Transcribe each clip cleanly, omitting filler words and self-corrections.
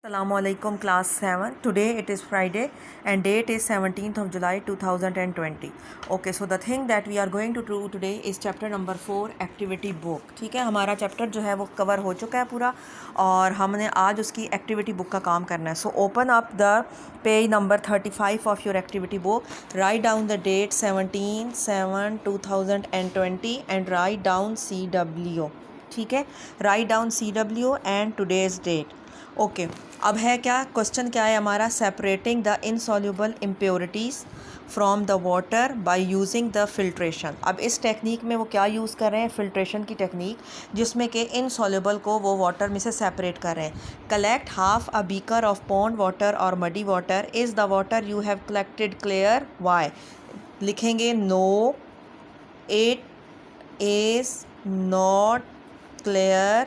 Assalamualaikum class 7. Today it is Friday and date is 17th of July 2020. Okay, so the thing that we are going to do today is chapter number 4 activity book. ठीक है, हमारा chapter जो है वो cover हो चुका है पूरा और हमने आज उसकी एक्टिविटी बुक का काम करना है. So open up the page number 35 of your activity book. Write down the date 17/7/2020 and write down CW. ठीक है, write down CW and today's date. Okay अब है क्या क्वेश्चन क्या है हमारा, separating the insoluble impurities from the water by using the filtration. अब इस टेक्निक में वो क्या यूज़ कर रहे हैं, फिल्ट्रेशन की टेक्निक, जिसमें कि इनसॉल्युबल को वो वाटर में से सेपरेट कर रहे हैं. Collect half a beaker of pond water और muddy water. Is the water you have collected clear? वाई लिखेंगे no it is not clear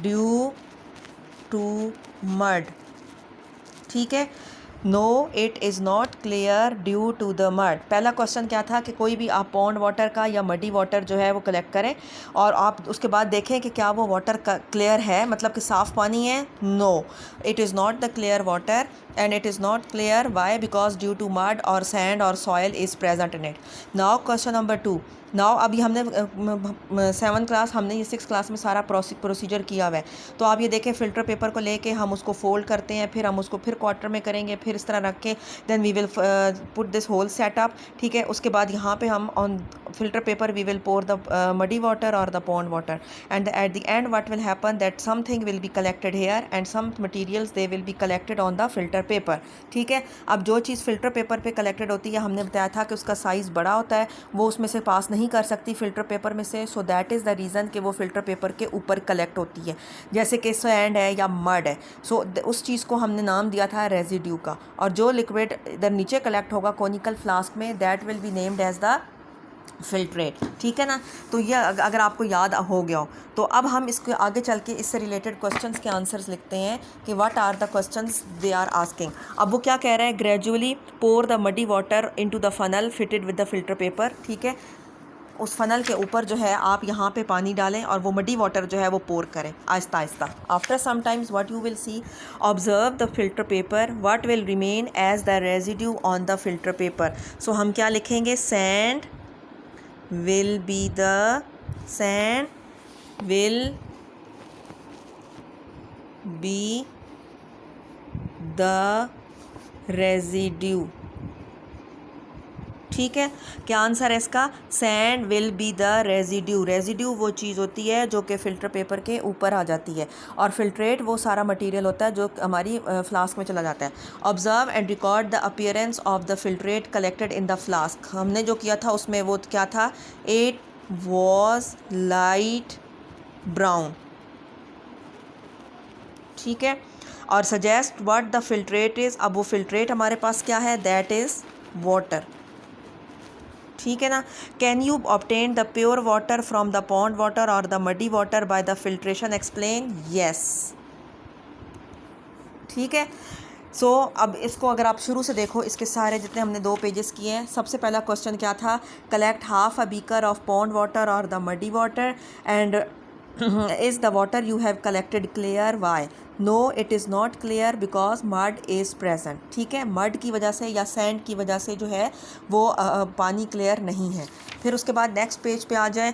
due to mud. ठीक है, no it is not clear due to the mud. पहला question क्या था कि कोई भी आप पॉन्ड वाटर का या मडी वाटर जो है वो कलेक्ट करें और आप उसके बाद देखें कि क्या वो वाटर क्लियर है, मतलब कि साफ़ पानी है. No it is not the clear water and it is not clear. Why? Because due to mud or sand or soil is present in it. Now question number 2. Now अभी हमने 7 class, हमने ये 6 क्लास में सारा procedure किया हुआ है. तो आप ये देखें, फ़िल्टर पेपर को लेके हम उसको फोल्ड करते हैं, फिर हम उसको फिर क्वार्टर में करेंगे, फिर इस तरह रख के then we will put this whole setup. ठीक है, उसके बाद यहाँ पे हम on filter paper we will pour the muddy water or the pond water, and at the end what will happen that something will be collected here and some materials they will be collected on the filter paper. ठीक है, अब जो चीज़ filter paper पे collected होती है, हमने बताया था कि उसका साइज़ बड़ा होता है, वो उसमें से पास नहीं कर सकती फ़िल्टर पेपर में से. So that is the reason कि वो फ़िल्टर पेपर के ऊपर कलेक्ट होती है, जैसे कि सैंड है या मड है. सो उस चीज़ को हमने नाम दिया था रेजिड्यू का, और जो लिक्विड इधर नीचे कलेक्ट होगा कोनिकल फ्लास्क में, that will be named as the filtrate. ठीक है ना, तो ये अगर आपको याद हो गया हो तो अब हम इसको आगे चल के इससे रिलेटेड क्वेश्चंस के आंसर्स लिखते हैं कि what are the questions they are asking. अब वो क्या कह रहा है, gradually pour the muddy water into the funnel fitted with the filter paper. ठीक है, उस फनल के ऊपर जो है आप यहाँ पे पानी डालें और वो मडी वाटर जो है वो पोर करें आहिस्ता आहिस्ता. After some times what you will see, observe the filter paper, what will remain as the residue on the filter paper. So हम क्या लिखेंगे, sand will be the sand will be the residue. ठीक है, क्या answer है इसका, sand will be the residue. Residue वो चीज़ होती है जो कि फ़िल्टर पेपर के ऊपर आ जाती है, और फिल्ट्रेट वो सारा मटेरियल होता है जो हमारी फ्लास्क में चला जाता है. Observe and record the appearance of the filtrate collected in the flask. हमने जो किया था उसमें वो क्या था, इट वॉज लाइट ब्राउन. ठीक है, और suggest what the filtrate is. अब वो फिल्ट्रेट हमारे पास क्या है, दैट इज़ वाटर. ठीक है ना, can you obtain the pure water from the pond water और the muddy water by the filtration, explain. Yes. ठीक है, सो अब इसको अगर आप शुरू से देखो, इसके सारे जितने हमने 2 पेजेस किए हैं, सबसे पहला क्वेश्चन क्या था, collect half a beaker of pond water और the muddy water and is the water you have collected clear? Why? No it is not clear because mud is present. ठीक है, मड की वजह से या सैंड की वजह से जो है वो पानी क्लियर नहीं है. फिर उसके बाद नेक्स्ट पेज पे आ जाए,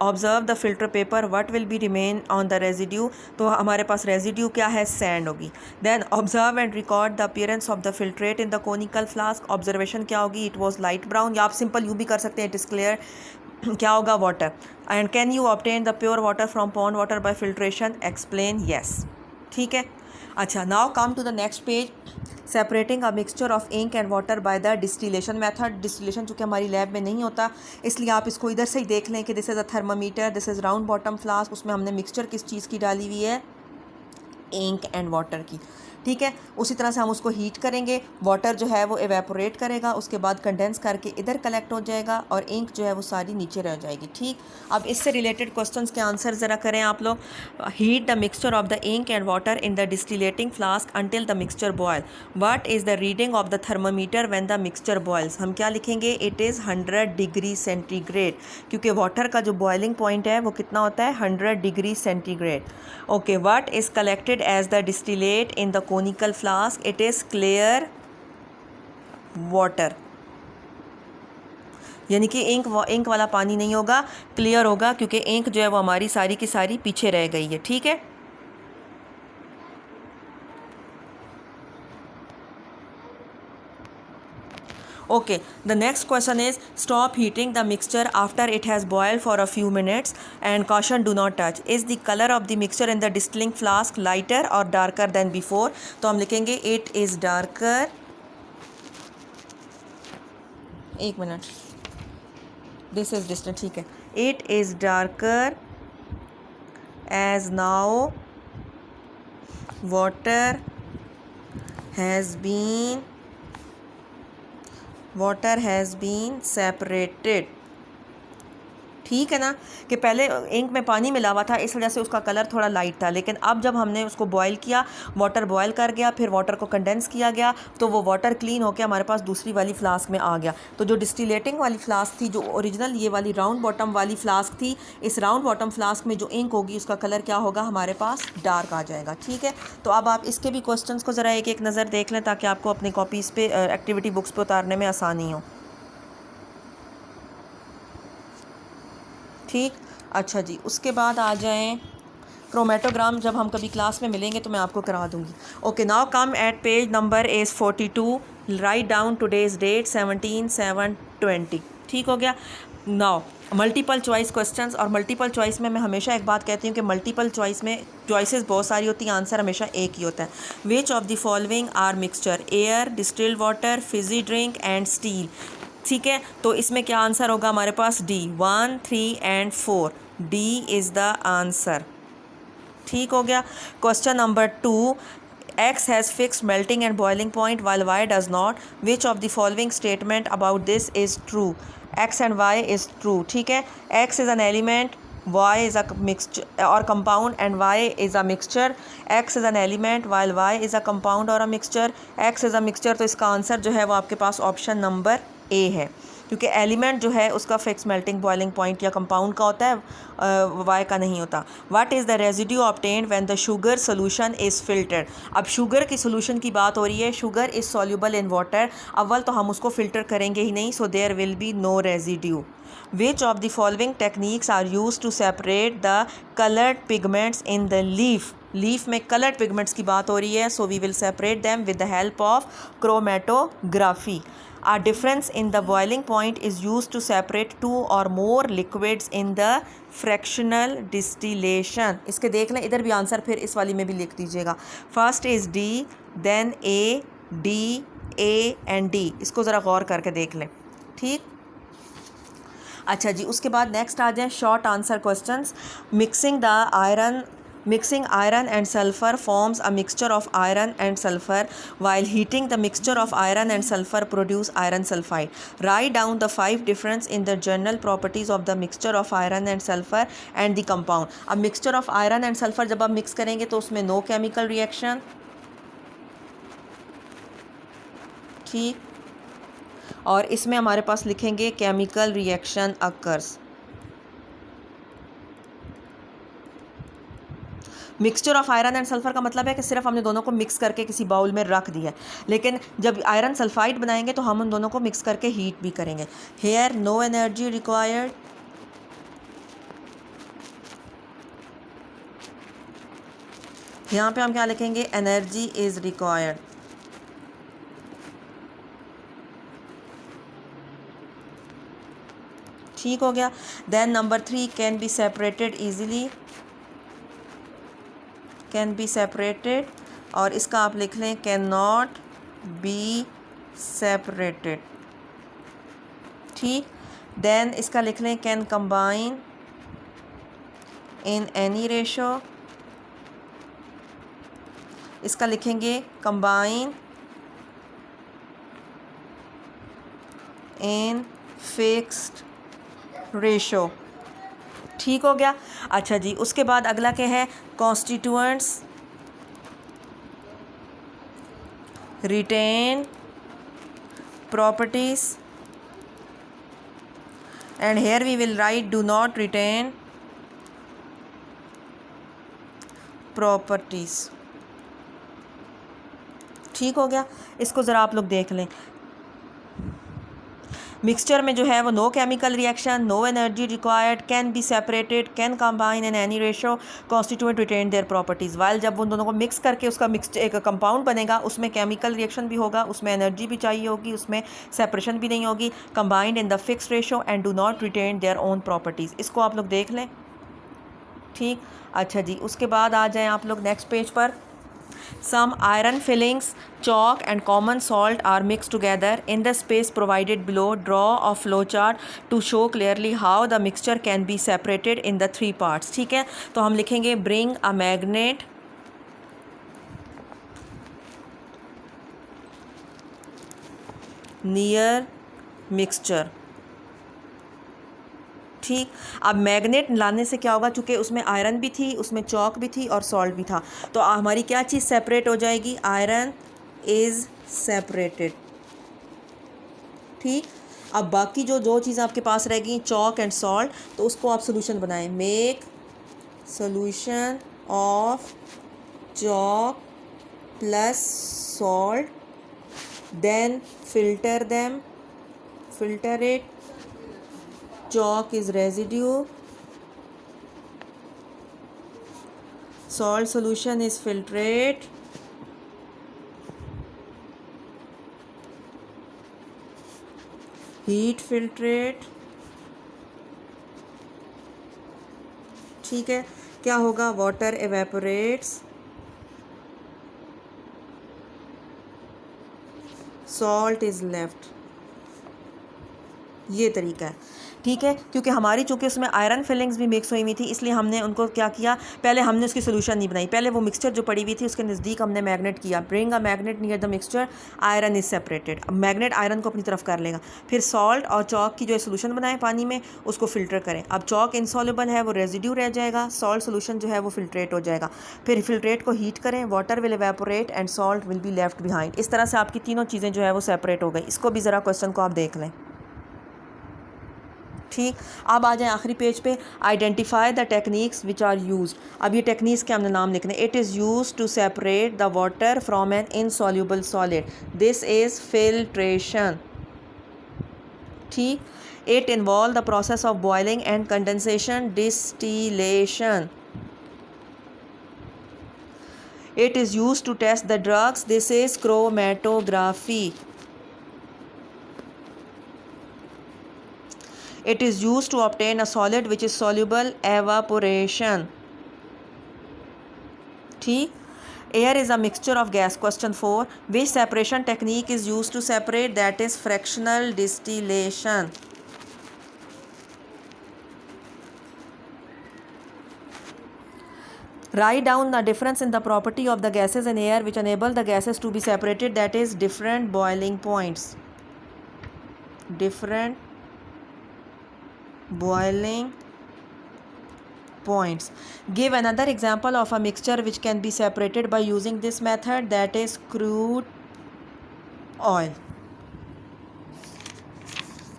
observe the filter paper, what will be remain on the residue. तो हमारे पास रेजिड्यू क्या है, सैंड होगी. Then observe and record the appearance of the filtrate in the conical flask. Observation क्या होगी, इट वॉज लाइट ब्राउन, या आप सिंपल यू भी कर सकते हैं, इट इज़ क्लियर. क्या होगा, water. And can you obtain the pure water from pond water by filtration, explain. Yes. ठीक है, अच्छा, now come to the next page, separating a mixture of ink and water by the distillation method. Distillation चूँकि हमारी lab में नहीं होता, इसलिए आप इसको इधर से ही देख लें कि this is a thermometer, this is round bottom flask. उसमें हमने मिक्सचर किस चीज़ की डाली हुई है, इंक एंड वाटर की. ठीक है। उसी तरह से हम उसको हीट करेंगे, वाटर जो है वो एवेपोरेट करेगा, उसके बाद कंडेंस करके इधर कलेक्ट हो जाएगा और इंक जो है वो सारी नीचे रह जाएगी। ठीक, अब इससे रिलेटेड क्वेश्चंस के आंसर ज़रा करें आप लोग। Heat the mixture of the ink and water in the distillating flask until the mixture boil. What is the reading of the thermometer when the mixture boils. हम क्या लिखेंगे, इट इज़ 100 डिग्री सेंटीग्रेड, क्योंकि water का जो boiling point है वो कितना होता है, 100 degree centigrade. Okay, what is collected as the distillate in the conical flask, it is clear water, यानी कि इंक वाला पानी नहीं होगा, क्लियर होगा, क्योंकि इंक जो है वो हमारी सारी की सारी पीछे रह गई है। ठीक है, okay, the next question is stop heating the mixture after it has boiled for a few minutes and caution do not touch. Is the color of the mixture in the distilling flask lighter or darker than before? तो हम लिखेंगे it is darker, एक minute, this is distant, ठीक है, it is darker as now water has been separated। ठीक है ना, कि पहले इंक में पानी मिला हुआ था, इस वजह से उसका कलर थोड़ा लाइट था, लेकिन अब जब हमने उसको बॉयल किया, वाटर बॉयल कर गया, फिर वाटर को कंडेंस किया गया, तो वो वाटर क्लीन होकर हमारे पास दूसरी वाली फ्लास्क में आ गया। तो जो डिस्टिलेटिंग वाली फ्लास्क थी, जो ओरिजिनल ये वाली राउंड बॉटम वाली फ्लास्क थी, इस राउंड बॉटम फ्लास्क में जो इंक होगी उसका कलर क्या होगा, हमारे पास डार्क आ जाएगा। ठीक है, तो अब आप इसके भी क्वेश्चन को ज़रा एक एक नज़र देख लें, ताकि आपको अपनी कॉपीज़ पे एक्टिविटी बुक्स पे उतारने में आसानी हो। ठीक, अच्छा जी, उसके बाद आ जाएं क्रोमेटोग्राम। जब हम कभी क्लास में मिलेंगे तो मैं आपको करा दूंगी। Okay, now come at page number is 42, write down today's date 17/7/20। ठीक हो गया। नाउ मल्टीपल चॉइस क्वेश्चंस, और मल्टीपल चॉइस में मैं हमेशा एक बात कहती हूँ कि मल्टीपल चॉइस में चॉइसेस बहुत सारी होती हैं, आंसर हमेशा एक ही होता है। Which of the following are mixture, air, distilled water, fizzy drink and steel. ठीक है, तो इसमें क्या आंसर होगा हमारे पास, D, 1, 3 and 4, D is the answer. ठीक हो गया। Question number 2, X has fixed melting and boiling point while Y does not. Which of the following statement about this is true? X and Y is true. ठीक है, X is an element, Y is a mixture or compound, and Y is a mixture. X is an element while Y is a compound or a mixture. X is a mixture, तो इसका answer जो है वो आपके पास option number A है, क्योंकि element जो है उसका फिक्स मेल्टिंग बॉइलिंग पॉइंट या कंपाउंड का होता है, वाई का नहीं होता। What is the residue obtained when the sugar solution is filtered. अब शुगर की सोल्यूशन की बात हो रही है, sugar is soluble in water, अव्वल तो हम उसको फ़िल्टर करेंगे ही नहीं, so there will be no residue. Which of the following techniques are used to separate the colored pigments in the leaf? Leaf में कलर्ड पिगमेंट्स की बात हो रही है, so we will separate them with the help of chromatography. A difference in the boiling point is used to separate two or more liquids in the fractional distillation। इसके देख लें, इधर भी आंसर फिर इस वाली में भी लिख दीजिएगा। First is D, then A, D, A and D. इसको ज़रा गौर करके देख लें। ठीक, अच्छा जी, उसके बाद नेक्स्ट आ जाए short answer questions. Mixing iron and sulfur forms a mixture of iron and sulfur, while heating the mixture of iron and sulfur produce iron sulfide. Write down the 5 difference in the general properties of the mixture of iron and sulfur and the compound. अब mixture of iron and sulfur जब आप mix करेंगे तो उसमें no chemical reaction। ठीक, और इसमें हमारे पास लिखेंगे chemical reaction occurs. Mixture of iron and sulphur का मतलब है कि सिर्फ हमने दोनों को मिक्स करके किसी बाउल में रख दिया है, लेकिन जब आयरन सल्फाइड बनाएंगे तो हम उन दोनों को मिक्स करके हीट भी करेंगे। हेयर नो एनर्जी रिक्वायर्ड, यहाँ पे हम क्या लिखेंगे, एनर्जी इज रिक्वायर्ड। ठीक हो गया। Then number 3, can be separated easily, can be separated, और इसका आप लिख लें कैन नॉट बी सेपरेटेड। ठीक, देन इसका लिख लें can combine in any ratio, इसका लिखेंगे कंबाइन इन फिक्स्ड रेशो। ठीक हो गया। अच्छा जी, उसके बाद अगला क्या है, constituents retain properties and here we will write do not retain properties. ठीक हो गया। इसको ज़रा आप लोग देख लें। मिक्सचर में जो है वो no chemical reaction, no energy required, can be separated, can combine in any ratio, constituent retain their properties. While जब उन दोनों को मिक्स करके उसका मिक्स एक कंपाउंड बनेगा, उसमें केमिकल रिएक्शन भी होगा, उसमें एनर्जी भी चाहिए होगी, उसमें सेपरेशन भी नहीं होगी, combined in the fixed ratio and do not retain their own properties. इसको आप लोग देख लें। ठीक। अच्छा जी, उसके बाद आ जाएँ आप लोग नेक्स्ट पेज पर। Some iron fillings, chalk and common salt are mixed together in the space provided below. Draw a flowchart to show clearly how the mixture can be separated in the three parts. ठीक है, तो हम लिखेंगे bring a magnet near mixture। ठीक। अब magnet लाने से क्या होगा, चूँकि उसमें आयरन भी थी, उसमें चौक भी थी और सॉल्ट भी था, तो हमारी क्या चीज़ सेपरेट हो जाएगी, आयरन इज़ सेपरेटेड। ठीक। अब बाकी जो दो चीज़ें आपके पास रह गई, चौक एंड सॉल्ट, तो उसको आप सोल्यूशन बनाएं। Make solution of chalk plus salt, then filter them, filter it, chalk is residue, salt solution is filtrate, heat filtrate। ठीक है, क्या होगा, water evaporates, salt is left. ये तरीका है। ठीक है, क्योंकि हमारी चूँकि उसमें आयरन फिलिंग्स भी मिक्स हुई हुई थी, इसलिए हमने उनको क्या किया, पहले हमने उसकी सोल्यूशन नहीं बनाई, पहले वो मिक्सचर जो पड़ी हुई थी उसके नज़दीक हमने मैग्नेट किया। Bring a magnet near the mixture, iron is separated. अब मैग्नेट आयरन को अपनी तरफ कर लेगा। फिर सॉल्ट और चौक की जो सोल्यूशन बनाए पानी में, उसको फिल्टर करें। अब चौक इनसॉल्युबल है, वो रेजिड्यू रह जाएगा, सॉल्ट सोल्यूशन जो है वो फिल्ट्रेट हो जाएगा। फिर फिल्ट्रेट को हीट करें, water will evaporate and salt will be left behind. इस तरह से आपकी तीनों चीज़ें जो है वो सेपरेट हो गई। इसको भी ज़रा क्वेश्चन को आप देख लें। ठीक। अब आ जाए आखिरी पेज पे, identify the techniques which are used. अब ये टेक्निक्स के हमने नाम लिखने। It is use to separate the water from an insoluble solid, this is filtration. ठीक। It involve the process of boiling and condensation, distillation. It is use to test the drugs, this is chromatography. It is used to obtain a solid which is soluble, evaporation। ठीक। Air is a mixture of gas, question 4, which separation technique is used to separate, that is fractional distillation। Write down the difference in the property of the gases in air which enable the gases to be separated, that is different boiling points, different boiling points। Give another example of a mixture which can be separated by using this method, that is crude oil।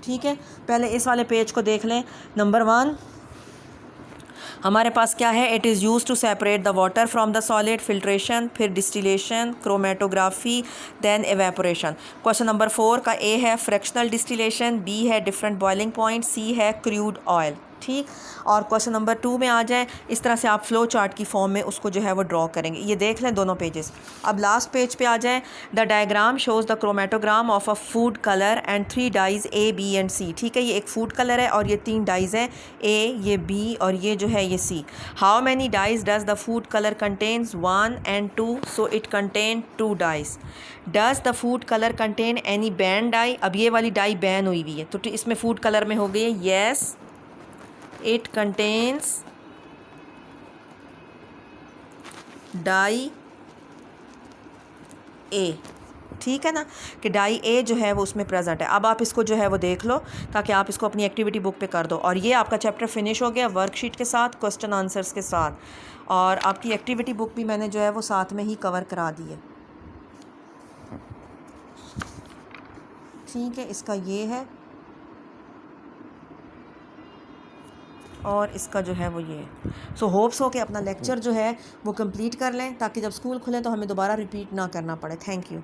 ठीक है, पहले इस वाले page को देख लें। Number 1 हमारे पास क्या है, it is use to separate the water from the solid, filtration, फिर distillation, chromatography, then evaporation. Question number 4 का ए है फ्रैक्शनल डिस्टिलेशन, बी है डिफरेंट बॉइलिंग पॉइंट, सी है क्रूड ऑयल। ठीक। और क्वेश्चन नंबर 2 में आ जाए, इस तरह से आप फ्लो चार्ट की फॉर्म में उसको जो है वो ड्रॉ करेंगे। ये देख लें दोनों पेजेस। अब लास्ट पेज पे आ जाए, the diagram shows the chromatogram of a food colour and 3 dyes A, B and C. ठीक है, ये एक फूड कलर है और ये 3 डाइज हैं, ए, ये बी और ये जो है ये C. How many dyes does the food colour contains, 1 and 2, so it contain 2 dyes. Does the food colour contain any ban dye, अब ये वाली डाई बैन हुई हुई है, तो इसमें फूड कलर में हो गई है, येस it contains dye ए, ठीक है ना, कि डाई ए जो है वो उसमें प्रेजेंट है। अब आप इसको जो है वो देख लो ताकि आप इसको अपनी एक्टिविटी बुक पे कर दो। और ये आपका चैप्टर फिनिश हो गया वर्कशीट के साथ, क्वेश्चन आंसर्स के साथ, और आपकी एक्टिविटी बुक भी मैंने जो है वो साथ में ही कवर करा दी है। ठीक है, इसका ये है और इसका जो है वो ये है। सो होप्स हो कि अपना लेक्चर जो है वो कंप्लीट कर लें ताकि जब स्कूल खुलें तो हमें दोबारा रिपीट ना करना पड़े। Thank you.